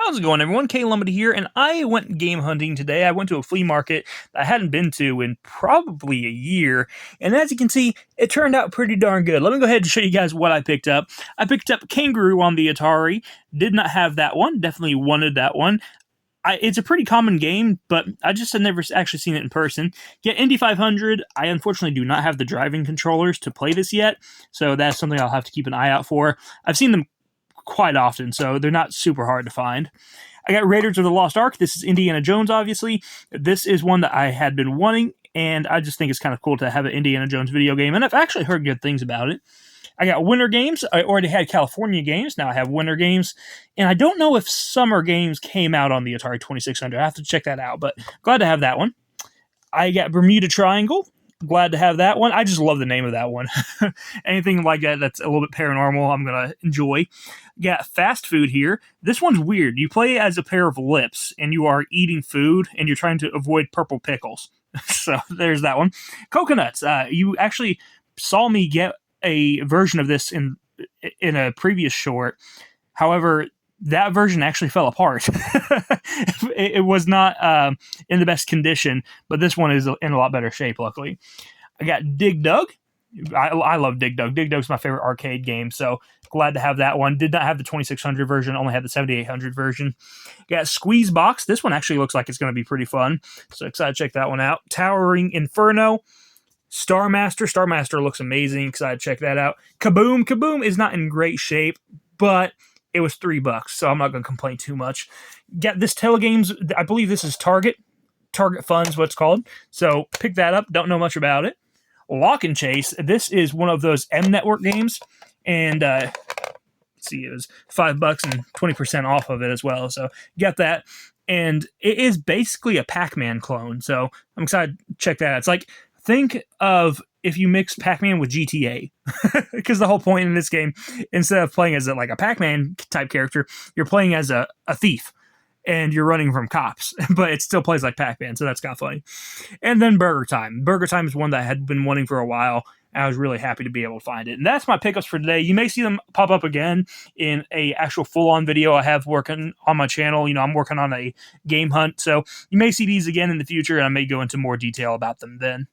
How's it going, everyone? K Lumberty here, and I went game hunting today. I went to a flea market that I hadn't been to in probably a year, and as you can see, it turned out pretty darn good. Let me go ahead and show you guys what I picked up. I picked up Kangaroo on the Atari. Did not have that one. Definitely wanted that one. It's a pretty common game, but I just had never actually seen it in person. Get Indy 500. I unfortunately do not have the driving controllers to play this yet, so that's something I'll have to keep an eye out for. I've seen them quite often, so they're not super hard to find. I got Raiders of the Lost Ark. This is Indiana Jones, obviously. This is one that I had been wanting, and I just think it's kind of cool to have an Indiana Jones video game, and I've actually heard good things about it. I got Winter Games. I already had California Games. Now I have Winter Games, and I don't know if Summer Games came out on the Atari 2600. I have to check that out, but glad to have that one. I got Bermuda Triangle. Glad to have that one. I just love the name of that one. Anything like that that's a little bit paranormal, I'm going to enjoy. Got Fast Food here. This one's weird. You play as a pair of lips, and you are eating food, and you're trying to avoid purple pickles. So there's that one. Coconuts. You actually saw me get a version of this in a previous short. However, that version actually fell apart. It was not in the best condition, but this one is in a lot better shape, luckily. I got Dig Dug. I love Dig Dug. Dig Dug's my favorite arcade game, so glad to have that one. Did not have the 2600 version, only had the 7800 version. Got Squeeze Box. This one actually looks like it's going to be pretty fun, so excited to check that one out. Towering Inferno. Star Master. Star Master looks amazing. Excited to check that out. Kaboom. Kaboom is not in great shape, but it was $3, so I'm not going to complain too much. Got this Telegames. I believe this is Target. Target Fun's what it's called. So pick that up. Don't know much about it. Lock and Chase. This is one of those M Network games, and let's see, it was $5 and 20% off of it as well. So get that. And it is basically a Pac-Man clone. So I'm excited to check that out. It's like, think of if you mix Pac-Man with GTA, because the whole point in this game, instead of playing as a Pac-Man type character, you're playing as a thief, and you're running from cops, but it still plays like Pac-Man, so that's kind of funny. And then Burger Time. Burger Time is one that I had been wanting for a while, and I was really happy to be able to find it. And that's my pickups for today. You may see them pop up again in a actual full-on video I have working on my channel. I'm working on a game hunt, so you may see these again in the future, and I may go into more detail about them then.